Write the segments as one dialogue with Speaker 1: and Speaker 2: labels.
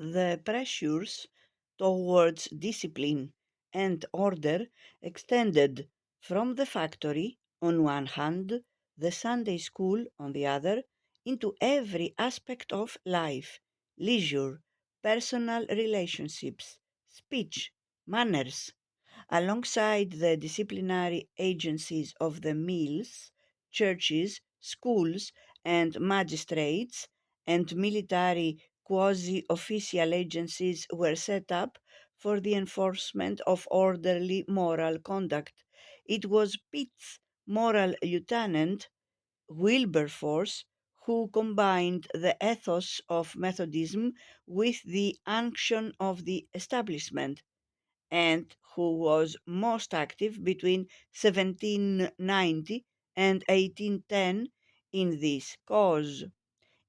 Speaker 1: The pressures towards discipline and order extended from the factory on one hand, the Sunday school on the other, into every aspect of life: leisure, personal relationships, speech, manners. Alongside the disciplinary agencies of the mills, churches, schools, and magistrates, and military quasi official agencies were set up for the enforcement of orderly moral conduct. It was Pitt's moral lieutenant, Wilberforce, who combined the ethos of Methodism with the unction of the establishment, and who was most active between 1790 and 1810 in this cause.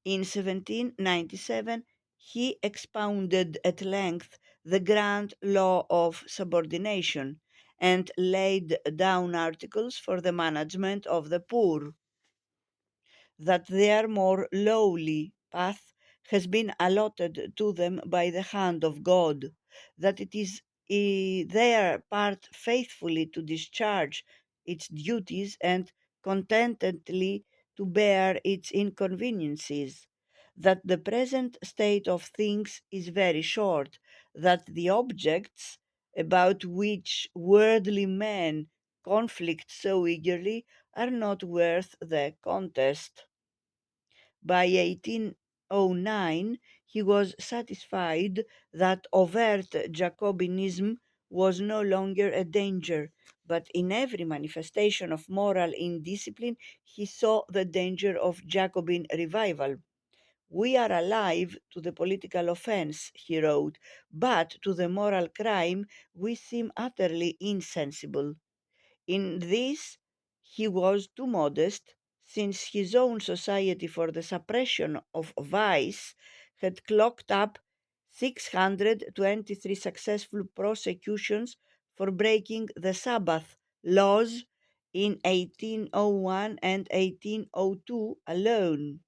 Speaker 1: In 1797, he expounded at length the grand law of subordination and laid down articles for the management of the poor, that their more lowly path has been allotted to them by the hand of God, that it is their part faithfully to discharge its duties and contentedly to bear its inconveniences, that the present state of things is very short, that the objects about which worldly men conflict so eagerly are not worth the contest. By 1809 he was satisfied that overt Jacobinism was no longer a danger, but in every manifestation of moral indiscipline he saw the danger of Jacobin revival. "We are alive to the political offense," he wrote, "but to the moral crime we seem utterly insensible." In this he was too modest, since his own Society for the Suppression of Vice had clocked up 623 successful prosecutions for breaking the Sabbath laws in 1801 and 1802 alone.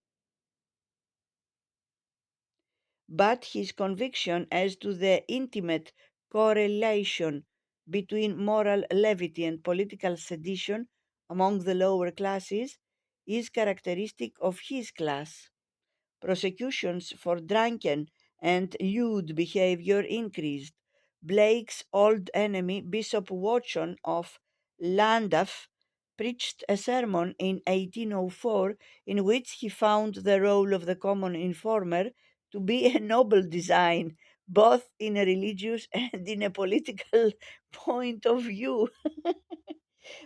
Speaker 1: But his conviction as to the intimate correlation between moral levity and political sedition among the lower classes is characteristic of his class. Prosecutions for drunken and lewd behavior increased. Blake's old enemy, Bishop Watson of Llandaff, preached a sermon in 1804 in which he found the role of the common informer to be a noble design, both in a religious and in a political point of view.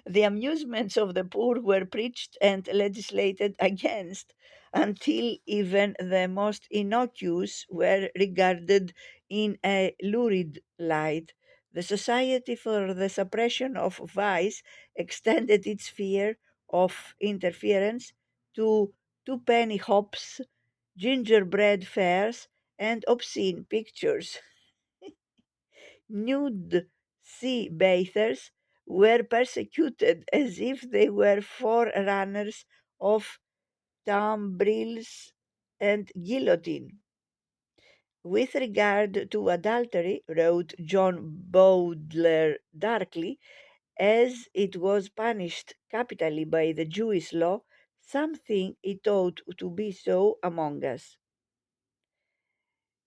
Speaker 1: The amusements of the poor were preached and legislated against, until even the most innocuous were regarded in a lurid light. The Society for the Suppression of Vice extended its fear of interference to twopenny hops, gingerbread fairs, and obscene pictures. Nude sea bathers were persecuted as if they were forerunners of tambrils and guillotine. With regard to adultery, wrote John Baudelaire darkly, as it was punished capitally by the Jewish law, something it ought to be so among us.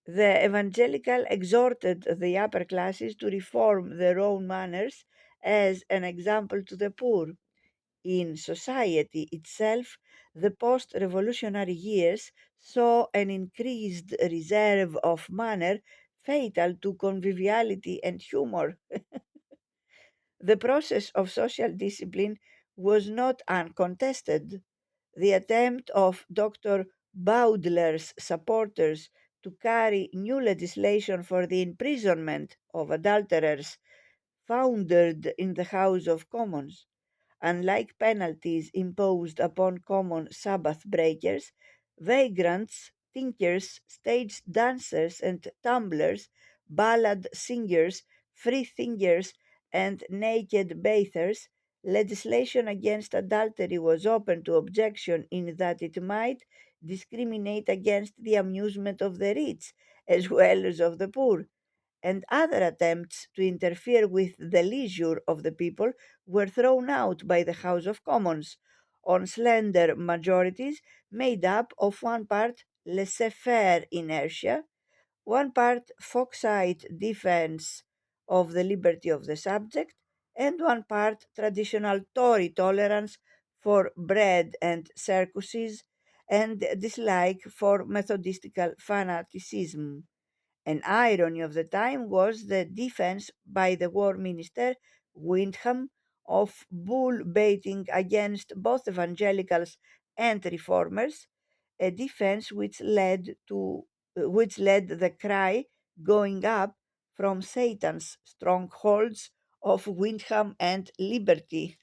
Speaker 1: The evangelical exhorted the upper classes to reform their own manners as an example to the poor. In society itself, the post revolutionary years saw an increased reserve of manner fatal to conviviality and humor. The process of social discipline was not uncontested. The attempt of Dr. Baudelaire's supporters to carry new legislation for the imprisonment of adulterers foundered in the House of Commons. Unlike penalties imposed upon common Sabbath breakers, vagrants, tinkers, stage dancers and tumblers, ballad singers, freethinkers, and naked bathers, legislation against adultery was open to objection in that it might discriminate against the amusement of the rich as well as of the poor, and other attempts to interfere with the leisure of the people were thrown out by the House of Commons on slender majorities made up of one part laissez faire inertia, one part Foxite defense of the liberty of the subject, and one part traditional Tory tolerance for bread and circuses and dislike for methodistical fanaticism. An irony of the time was the defense by the War Minister Windham of bull baiting against both evangelicals and reformers, a defense which led the cry going up from Satan's strongholds of Windham and liberty.